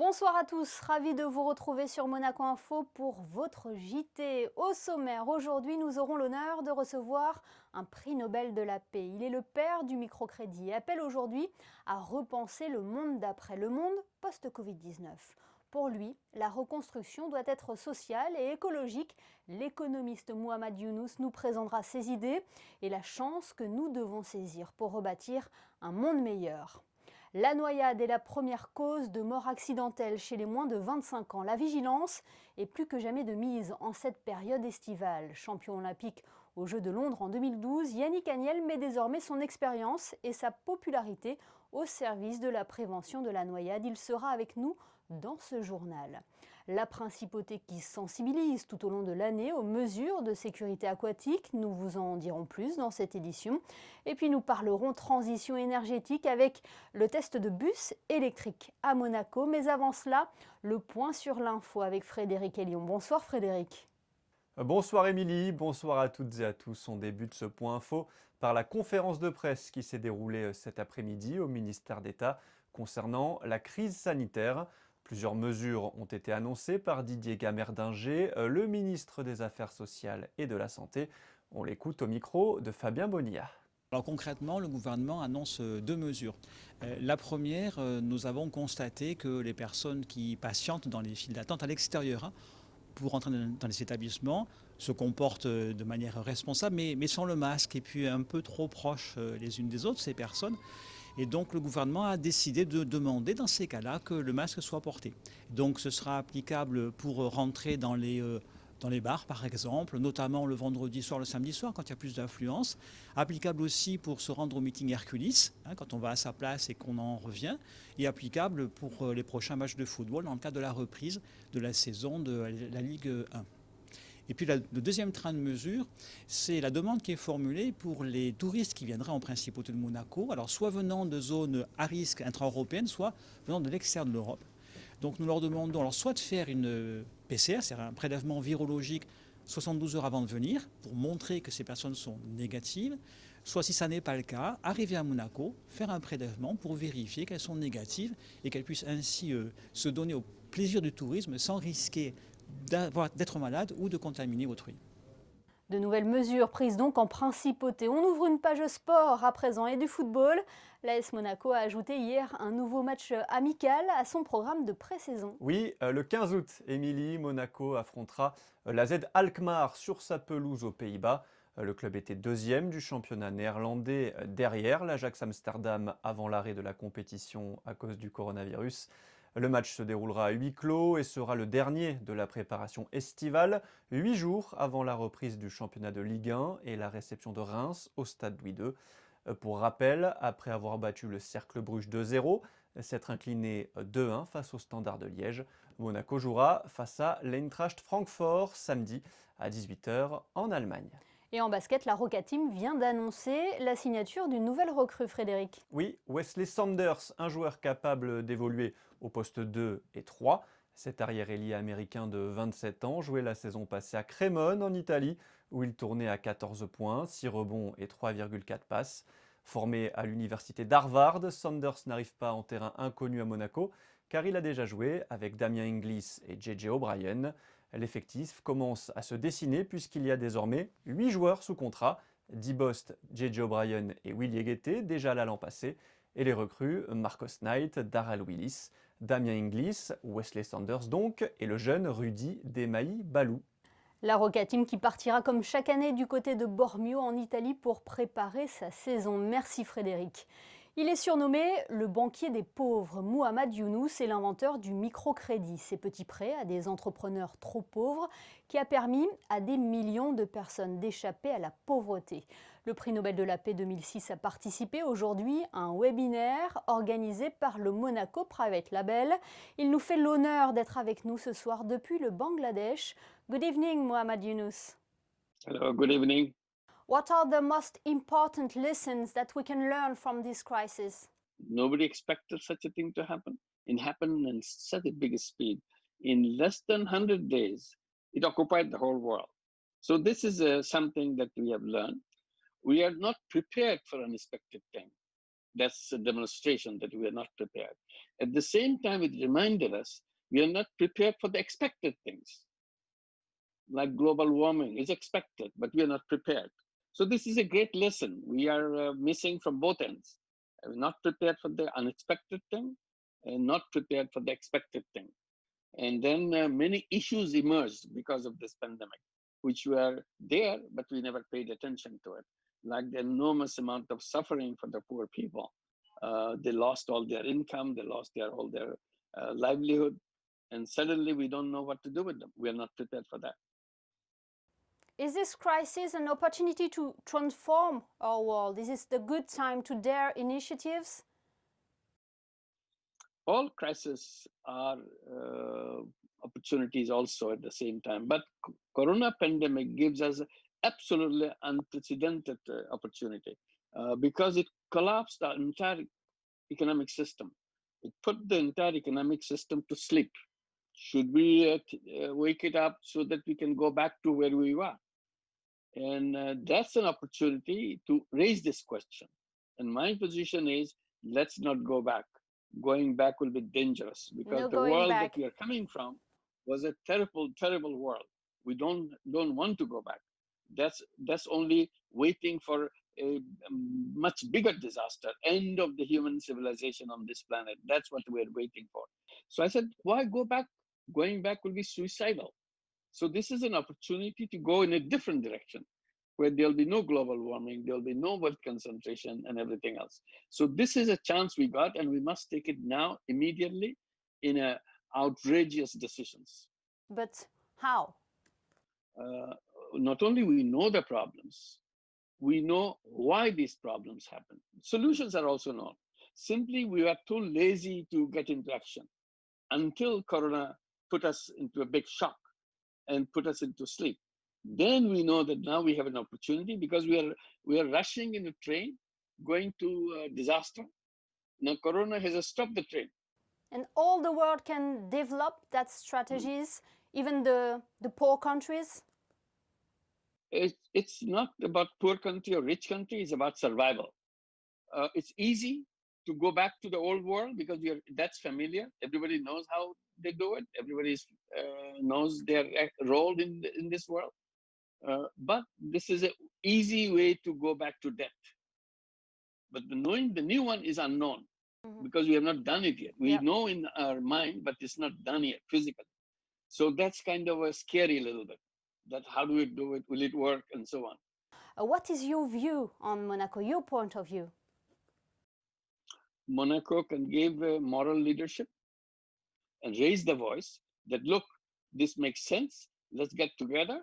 Bonsoir à tous, ravi de vous retrouver sur Monaco Info pour votre JT. Au sommaire, aujourd'hui, nous aurons l'honneur de recevoir un prix Nobel de la paix. Il est le père du microcrédit et appelle aujourd'hui à repenser le monde d'après, le monde post-Covid-19. Pour lui, la reconstruction doit être sociale et écologique. L'économiste Mohamed Younous nous présentera ses idées et la chance que nous devons saisir pour rebâtir un monde meilleur. La noyade est la première cause de mort accidentelle chez les moins de 25 ans. La vigilance est plus que jamais de mise en cette période estivale. Champion olympique aux Jeux de Londres en 2012, Yannick Agnel met désormais son expérience et sa popularité au service de la prévention de la noyade. Il sera avec nous dans ce journal. La principauté qui sensibilise tout au long de l'année aux mesures de sécurité aquatique, nous vous en dirons plus dans cette édition. Et puis nous parlerons transition énergétique avec le test de bus électrique à Monaco. Mais avant cela, le point sur l'info avec Frédéric Elion. Bonsoir Frédéric. Bonsoir Émilie, bonsoir à toutes et à tous. On débute ce point info par la conférence de presse qui s'est déroulée cet après-midi au ministère d'État concernant la crise sanitaire. Plusieurs mesures ont été annoncées par Didier Gamerdinger, le ministre des Affaires sociales et de la Santé. On l'écoute au micro de Fabien Bonilla. Alors concrètement, le gouvernement annonce deux mesures. La première, nous avons constaté que les personnes qui patientent dans les files d'attente à l'extérieur pour entrer dans les établissements se comportent de manière responsable, mais sans le masque et puis un peu trop proches les unes des autres, ces personnes. Et donc le gouvernement a décidé de demander dans ces cas-là que le masque soit porté. Donc ce sera applicable pour rentrer dans les bars par exemple, notamment le vendredi soir, le samedi soir quand il y a plus d'affluence. Applicable aussi pour se rendre au meeting Hercules, quand on va à sa place et qu'on en revient. Et applicable pour les prochains matchs de football dans le cadre de la reprise de la saison de la Ligue 1. Et puis le deuxième train de mesures, c'est la demande qui est formulée pour les touristes qui viendraient en principauté de Monaco, alors soit venant de zones à risque intra-européennes, soit venant de l'extérieur de l'Europe. Donc nous leur demandons alors soit de faire une PCR, c'est-à-dire un prélèvement virologique 72 heures avant de venir, pour montrer que ces personnes sont négatives, soit si ça n'est pas le cas, arriver à Monaco, faire un prélèvement pour vérifier qu'elles sont négatives et qu'elles puissent ainsi se donner au plaisir du tourisme sans risquer d'être malade ou de contaminer autrui. De nouvelles mesures prises donc en principauté. On ouvre une page sport à présent et du football. L'AS Monaco a ajouté hier un nouveau match amical à son programme de pré-saison. Oui, le 15 août, Émilie, Monaco affrontera la Z Alkmaar sur sa pelouse aux Pays-Bas. Le club était deuxième du championnat néerlandais derrière l'Ajax Amsterdam avant l'arrêt de la compétition à cause du coronavirus. Le match se déroulera à huis clos et sera le dernier de la préparation estivale, 8 jours avant la reprise du championnat de Ligue 1 et la réception de Reims au stade Louis II. Pour rappel, après avoir battu le Cercle Bruges 2-0, s'être incliné 2-1 face au Standard de Liège, Monaco jouera face à l'Eintracht Francfort samedi à 18 h en Allemagne. Et en basket, la Roca Team vient d'annoncer la signature d'une nouvelle recrue, Frédéric. Oui, Wesley Sanders, un joueur capable d'évoluer au poste 2 et 3. Cet arrière-ailier américain de 27 ans jouait la saison passée à Crémone en Italie où il tournait à 14 points, 6 rebonds et 3,4 passes. Formé à l'université d'Harvard, Sanders n'arrive pas en terrain inconnu à Monaco car il a déjà joué avec Damien Inglis et JJ O'Brien. L'effectif commence à se dessiner puisqu'il y a désormais 8 joueurs sous contrat, Dibost, JJ O'Brien et Willy Guettet, déjà là l'an passé, et les recrues Marcos Knight, Darrell Willis, Damien Inglis, Wesley Sanders donc, et le jeune Rudy Demaï Balou. La Roca Team qui partira comme chaque année du côté de Bormio en Italie pour préparer sa saison. Merci Frédéric. Il est surnommé le banquier des pauvres. Mohamed Younous est l'inventeur du microcrédit, ces petits prêts à des entrepreneurs trop pauvres qui a permis à des millions de personnes d'échapper à la pauvreté. Le prix Nobel de la paix 2006 a participé aujourd'hui à un webinaire organisé par le Monaco Private Label. Il nous fait l'honneur d'être avec nous ce soir depuis le Bangladesh. Good evening, Mohamed Younous. Hello, good evening. What are the most important lessons that we can learn from this crisis? Nobody expected such a thing to happen. It happened in such a big speed. In less than 100 days, it occupied the whole world. So this is something that we have learned. We are not prepared for unexpected things. That's a demonstration that we are not prepared. At the same time, it reminded us we are not prepared for the expected things. Like global warming is expected, but we are not prepared. So this is a great lesson we are missing from both ends. We're not prepared for the unexpected thing and not prepared for the expected thing. And then many issues emerged because of this pandemic, which were there, but we never paid attention to it. Like the enormous amount of suffering for the poor people. They lost all their income, they lost all their livelihood, and suddenly we don't know what to do with them. We are not prepared for that. Is this crisis an opportunity to transform our world? Is this the good time to dare initiatives? All crises are opportunities also at the same time, but corona pandemic gives us absolutely unprecedented opportunity because it collapsed our entire economic system. It put the entire economic system to sleep. Should we wake it up so that we can go back to where we were? And that's an opportunity to raise this question. And my position is, let's not go back. Going back will be dangerous because the world that we are coming from was a terrible, terrible world. We don't want to go back. That's only waiting for a much bigger disaster, end of the human civilization on this planet. That's what we're waiting for. So I said, why go back? Going back will be suicidal. So this is an opportunity to go in a different direction, where there'll be no global warming, there'll be no wealth concentration and everything else. So this is a chance we got, and we must take it now, immediately, in outrageous decisions. But how? Not only we know the problems, we know why these problems happen. Solutions are also known. Simply, we are too lazy to get into action until Corona put us into a big shock and put us into sleep. Then we know that now we have an opportunity because we are rushing in a train going to disaster. Now Corona has stopped the train. And all the world can develop that strategies, even the poor countries? It's not about poor country or rich country, it's about survival. It's easy to go back to the old world because that's familiar. Everybody knows how they do it. Everybody knows their role in this world. But this is an easy way to go back to death. But knowing the new one is unknown because we have not done it yet. We know in our mind, but it's not done yet physically. So that's kind of a scary little bit. That how do we do it? Will it work? And so on. What is your view on Monaco, your point of view? Monaco can give moral leadership and raise the voice that, look, this makes sense. Let's get together.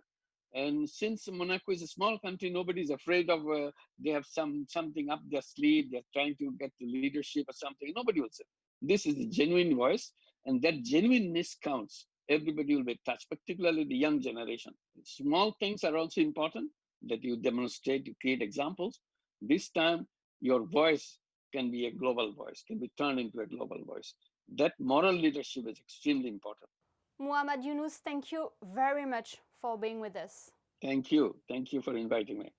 And since Monaco is a small country, nobody's afraid of, they have something up their sleeve, they're trying to get the leadership or something. Nobody will say. This is a genuine voice, and that genuineness counts. Everybody will be touched, particularly the young generation. Small things are also important, that you demonstrate, you create examples. This time, your voice can be a global voice, can be turned into a global voice. That moral leadership is extremely important. Muhammad Yunus, thank you very much for being with us. Thank you for inviting me.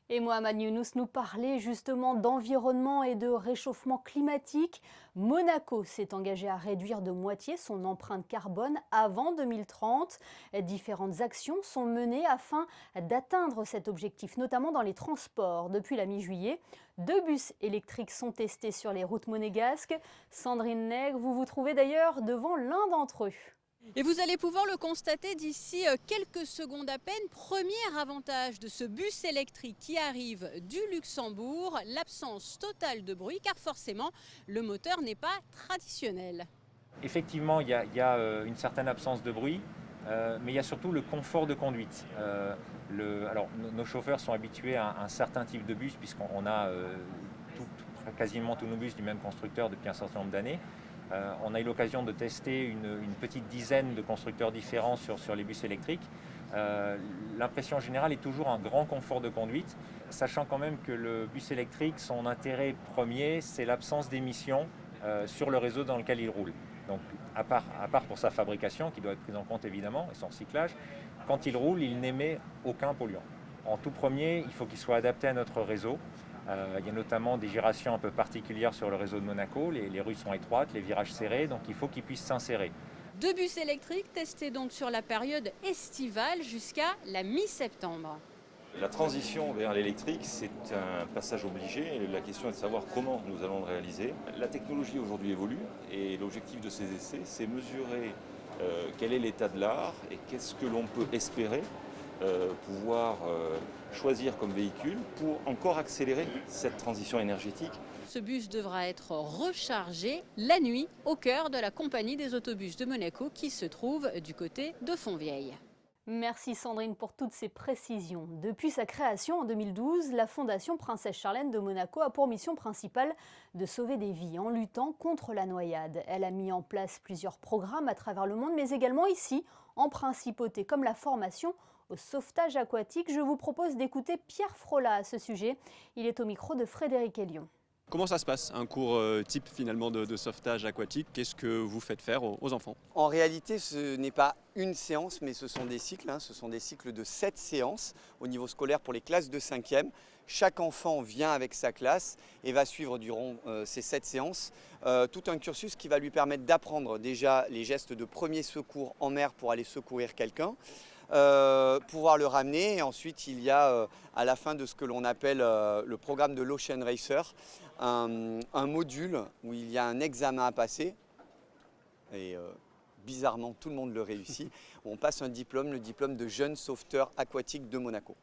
Et Muhammad Yunus nous parlait justement d'environnement et de réchauffement climatique. Monaco s'est engagé à réduire de moitié son empreinte carbone avant 2030. Différentes actions sont menées afin d'atteindre cet objectif, notamment dans les transports. Depuis la mi-juillet, 2 bus électriques sont testés sur les routes monégasques. Sandrine Nègre, vous vous trouvez d'ailleurs devant l'un d'entre eux. Et vous allez pouvoir le constater d'ici quelques secondes à peine. Premier avantage de ce bus électrique qui arrive du Luxembourg, l'absence totale de bruit, car forcément le moteur n'est pas traditionnel. Effectivement, il y a une certaine absence de bruit, mais il y a surtout le confort de conduite. Alors, nos chauffeurs sont habitués à un certain type de bus, puisqu'on a quasiment tous nos bus du même constructeur depuis un certain nombre d'années. On a eu l'occasion de tester une petite dizaine de constructeurs différents sur les bus électriques. L'impression générale est toujours un grand confort de conduite, sachant quand même que le bus électrique, son intérêt premier, c'est l'absence d'émissions sur le réseau dans lequel il roule. Donc, à part pour sa fabrication, qui doit être prise en compte évidemment, et son recyclage, quand il roule, il n'émet aucun polluant. En tout premier, il faut qu'il soit adapté à notre réseau. Il y a notamment des gyrations un peu particulières sur le réseau de Monaco. Les rues sont étroites, les virages serrés, donc il faut qu'ils puissent s'insérer. 2 bus électriques testés donc sur la période estivale jusqu'à la mi-septembre. La transition vers l'électrique, c'est un passage obligé. La question est de savoir comment nous allons le réaliser. La technologie aujourd'hui évolue et l'objectif de ces essais, c'est mesurer quel est l'état de l'art et qu'est-ce que l'on peut espérer pouvoir choisir comme véhicule pour encore accélérer cette transition énergétique. Ce bus devra être rechargé la nuit au cœur de la compagnie des autobus de Monaco qui se trouve du côté de Fontvieille. Merci Sandrine pour toutes ces précisions. Depuis sa création en 2012, la Fondation Princesse Charlène de Monaco a pour mission principale de sauver des vies en luttant contre la noyade. Elle a mis en place plusieurs programmes à travers le monde, mais également ici, en principauté, comme la formation au sauvetage aquatique. Je vous propose d'écouter Pierre Frola à ce sujet. Il est au micro de Frédéric Elion. Comment ça se passe, un cours type finalement de sauvetage aquatique? Qu'est-ce que vous faites faire aux enfants? En réalité, ce n'est pas une séance, mais ce sont des cycles. Ce sont des cycles de 7 séances au niveau scolaire pour les classes de 5e. Chaque enfant vient avec sa classe et va suivre durant ces 7 séances tout un cursus qui va lui permettre d'apprendre déjà les gestes de premier secours en mer pour aller secourir quelqu'un. Pouvoir le ramener, et ensuite il y a à la fin de ce que l'on appelle le programme de l'Ocean Racer, un module où il y a un examen à passer et bizarrement tout le monde le réussit, où on passe un diplôme, le diplôme de jeune sauveteur aquatique de Monaco.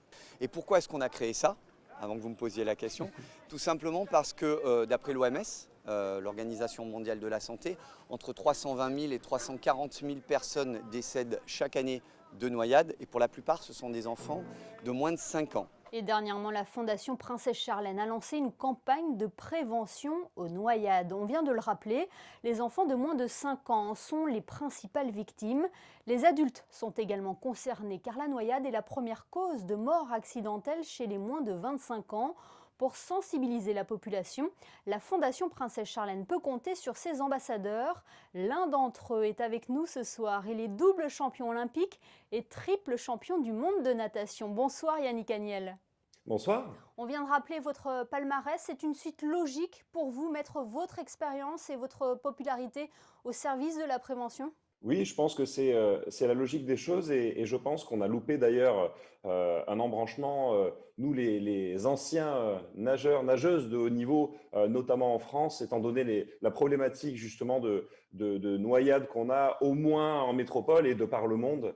Et pourquoi est-ce qu'on a créé ça, avant que vous me posiez la question? Tout simplement parce que d'après l'OMS, l'Organisation mondiale de la santé, entre 320 000 et 340 000 personnes décèdent chaque année de noyades, et pour la plupart ce sont des enfants de moins de 5 ans. Et dernièrement, la Fondation Princesse Charlène a lancé une campagne de prévention aux noyades. On vient de le rappeler, les enfants de moins de 5 ans en sont les principales victimes. Les adultes sont également concernés car la noyade est la première cause de mort accidentelle chez les moins de 25 ans. Pour sensibiliser la population, la Fondation Princesse Charlène peut compter sur ses ambassadeurs. L'un d'entre eux est avec nous ce soir. Il est double champion olympique et triple champion du monde de natation. Bonsoir Yannick Agnel. Bonsoir. On vient de rappeler votre palmarès. C'est une suite logique pour vous mettre votre expérience et votre popularité au service de la prévention? Oui, je pense que c'est la logique des choses et je pense qu'on a loupé d'ailleurs un embranchement. Nous, les anciens nageurs, nageuses de haut niveau, notamment en France, étant donné la problématique justement de noyade qu'on a au moins en métropole et de par le monde.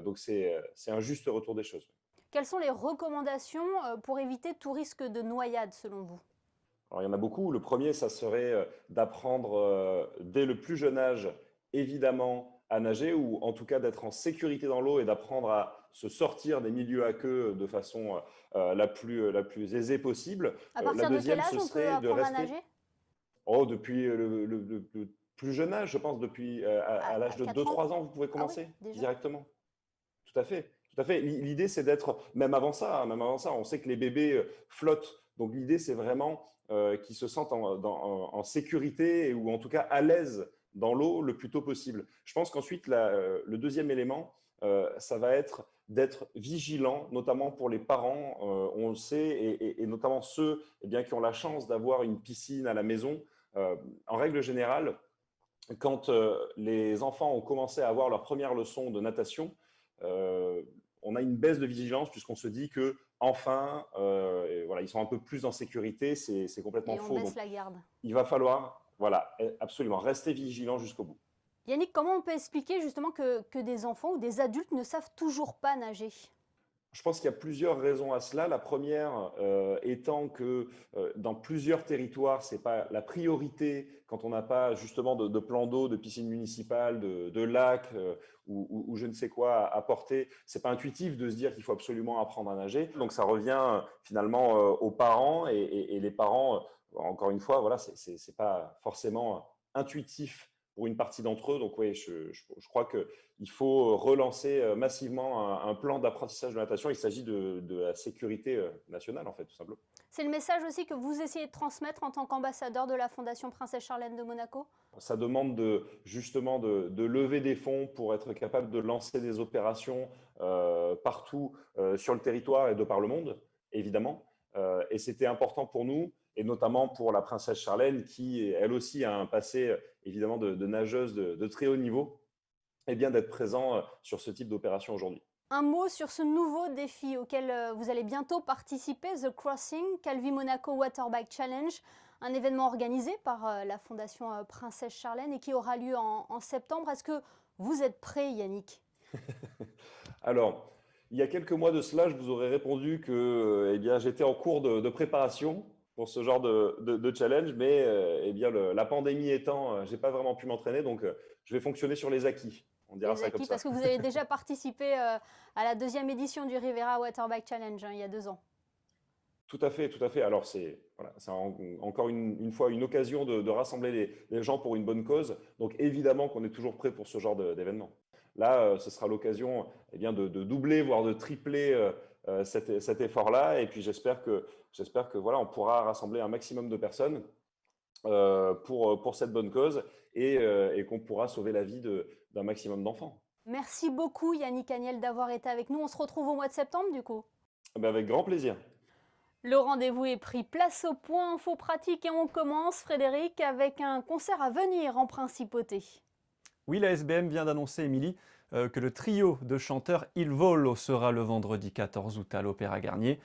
Donc c'est un juste retour des choses. Quelles sont les recommandations pour éviter tout risque de noyade selon vous? Alors, il y en a beaucoup. Le premier, ça serait d'apprendre dès le plus jeune âge, évidemment, à nager, ou en tout cas d'être en sécurité dans l'eau et d'apprendre à se sortir des milieux aqueux de façon la plus aisée possible. À partir de quel âge on peut apprendre à nager? Depuis le plus jeune âge, je pense, depuis à l'âge de 2-3 ans, vous pouvez commencer directement. Tout à fait. Tout à fait. L'idée, c'est d'être, même avant ça, on sait que les bébés flottent. Donc l'idée, c'est vraiment qu'ils se sentent en sécurité ou en tout cas à l'aise dans l'eau le plus tôt possible. Je pense qu'ensuite, le deuxième élément, ça va être d'être vigilant, notamment pour les parents, on le sait, et notamment ceux qui ont la chance d'avoir une piscine à la maison. En règle générale, quand les enfants ont commencé à avoir leur première leçon de natation, on a une baisse de vigilance puisqu'on se dit que enfin, voilà, ils sont un peu plus en sécurité. C'est complètement faux. Et on baisse la garde. Il va falloir, voilà, absolument rester vigilant jusqu'au bout. Yannick, comment on peut expliquer justement que des enfants ou des adultes ne savent toujours pas nager? Je pense qu'il y a plusieurs raisons à cela. La première étant que dans plusieurs territoires, ce n'est pas la priorité quand on n'a pas justement de plan d'eau, de piscine municipale, de lac ou je ne sais quoi à porter. Ce n'est pas intuitif de se dire qu'il faut absolument apprendre à nager. Donc ça revient finalement aux parents et les parents, encore une fois, voilà, ce n'est pas forcément intuitif pour une partie d'entre eux. Donc oui, je crois qu'il faut relancer massivement un plan d'apprentissage de natation. Il s'agit de la sécurité nationale, en fait, tout simplement. C'est le message aussi que vous essayez de transmettre en tant qu'ambassadeur de la Fondation Princesse Charlène de Monaco? Ça demande justement de lever des fonds pour être capable de lancer des opérations partout sur le territoire et de par le monde, évidemment. Et c'était important pour nous, et notamment pour la princesse Charlène, qui, elle aussi, a un passé, évidemment, de nageuse de très haut niveau, et bien d'être présent sur ce type d'opération aujourd'hui. Un mot sur ce nouveau défi auquel vous allez bientôt participer, The Crossing, Calvi Monaco Waterbike Challenge, un événement organisé par la Fondation Princesse Charlène et qui aura lieu en septembre. Est-ce que vous êtes prêt, Yannick? Alors, il y a quelques mois de cela, je vous aurais répondu que eh bien, j'étais en cours de préparation pour ce genre de challenge, mais eh bien, la pandémie étant, je n'ai pas vraiment pu m'entraîner, donc je vais fonctionner sur les acquis. On dira ça comme ça. Parce que vous avez déjà participé à la 2e édition du Rivera Waterbike Challenge il y a 2 ans. Tout à fait, tout à fait. Alors, c'est encore une fois une occasion de rassembler les gens pour une bonne cause. Donc, évidemment qu'on est toujours prêt pour ce genre d'événement. Là, ce sera l'occasion eh bien, de doubler, voire de tripler cet effort-là. Et puis, j'espère que voilà, on pourra rassembler un maximum de personnes pour cette bonne cause et qu'on pourra sauver la vie d'un maximum d'enfants. Merci beaucoup, Yannick Agnel, d'avoir été avec nous. On se retrouve au mois de septembre, du coup. Avec grand plaisir. Le rendez-vous est pris, place au point info pratique et on commence, Frédéric, avec un concert à venir en principauté. Oui, la SBM vient d'annoncer, Émilie, que le trio de chanteurs Il Volo sera le vendredi 14 août à l'Opéra Garnier,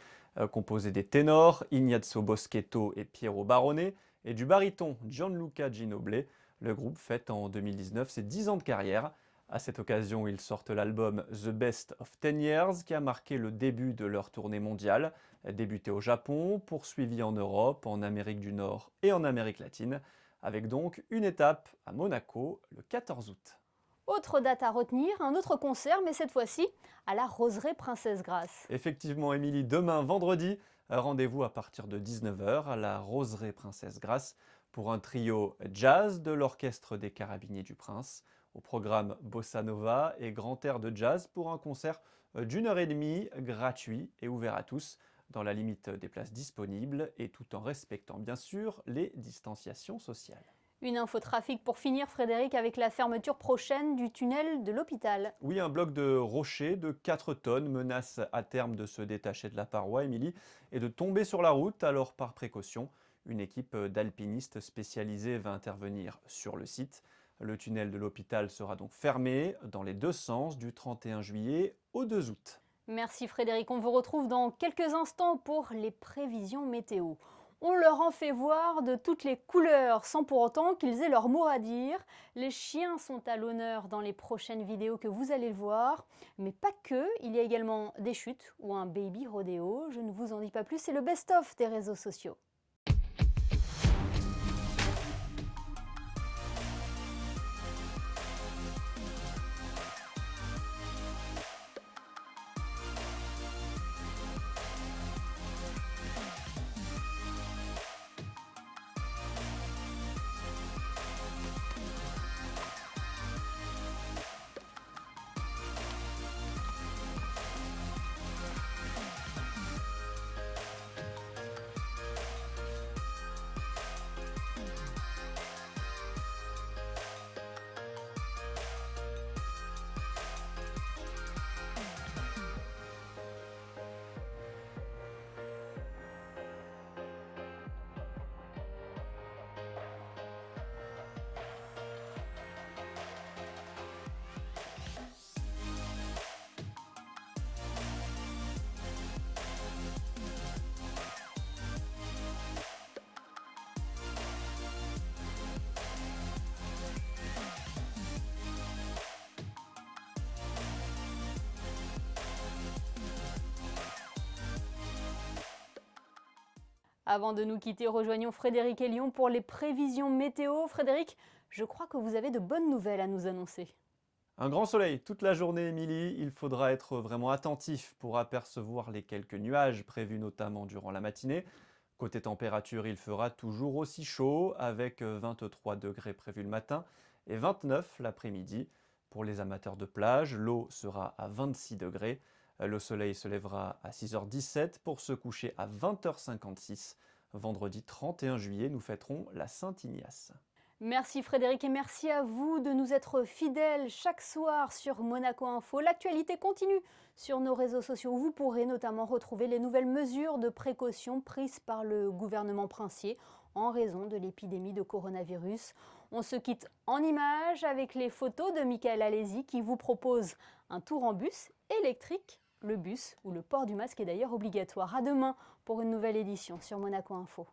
composé des ténors Ignazio Boschetto et Piero Barone et du baryton Gianluca Ginoble. Le groupe fête en 2019 ses 10 ans de carrière. À cette occasion, ils sortent l'album The Best of 10 Years qui a marqué le début de leur tournée mondiale, débutée au Japon, poursuivie en Europe, en Amérique du Nord et en Amérique latine, avec donc une étape à Monaco le 14 août. Autre date à retenir, un autre concert, mais cette fois-ci à la Roseraie Princesse Grace. Effectivement, Émilie, demain vendredi, rendez-vous à partir de 19h à la Roseraie Princesse Grace pour un trio jazz de l'Orchestre des Carabiniers du Prince. Au programme Bossa Nova et Grand Air de Jazz pour un concert d'1h30 gratuit et ouvert à tous dans la limite des places disponibles et tout en respectant bien sûr les distanciations sociales. Une info trafic pour finir, Frédéric, avec la fermeture prochaine du tunnel de l'hôpital. Oui, un bloc de rochers de 4 tonnes menace à terme de se détacher de la paroi, Émilie, et de tomber sur la route. Alors par précaution, une équipe d'alpinistes spécialisés va intervenir sur le site. Le tunnel de l'hôpital sera donc fermé dans les 2 sens du 31 juillet au 2 août. Merci Frédéric, on vous retrouve dans quelques instants pour les prévisions météo. On leur en fait voir de toutes les couleurs sans pour autant qu'ils aient leur mot à dire. Les chiens sont à l'honneur dans les prochaines vidéos que vous allez voir. Mais pas que, il y a également des chutes ou un baby rodéo. Je ne vous en dis pas plus, c'est le best-of des réseaux sociaux. Avant de nous quitter, rejoignons Frédéric et Lyon pour les prévisions météo. Frédéric, je crois que vous avez de bonnes nouvelles à nous annoncer. Un grand soleil toute la journée, Émilie. Il faudra être vraiment attentif pour apercevoir les quelques nuages prévus notamment durant la matinée. Côté température, il fera toujours aussi chaud avec 23 degrés prévus le matin et 29 l'après-midi. Pour les amateurs de plage, l'eau sera à 26 degrés. Le soleil se lèvera à 6h17 pour se coucher à 20h56. Vendredi 31 juillet, nous fêterons la Saint-Ignace. Merci Frédéric et merci à vous de nous être fidèles chaque soir sur Monaco Info. L'actualité continue sur nos réseaux sociaux où vous pourrez notamment retrouver les nouvelles mesures de précaution prises par le gouvernement princier en raison de l'épidémie de coronavirus. On se quitte en images avec les photos de Michael Alési qui vous propose un tour en bus électrique. Le bus où le port du masque est d'ailleurs obligatoire. À demain pour une nouvelle édition sur Monaco Info.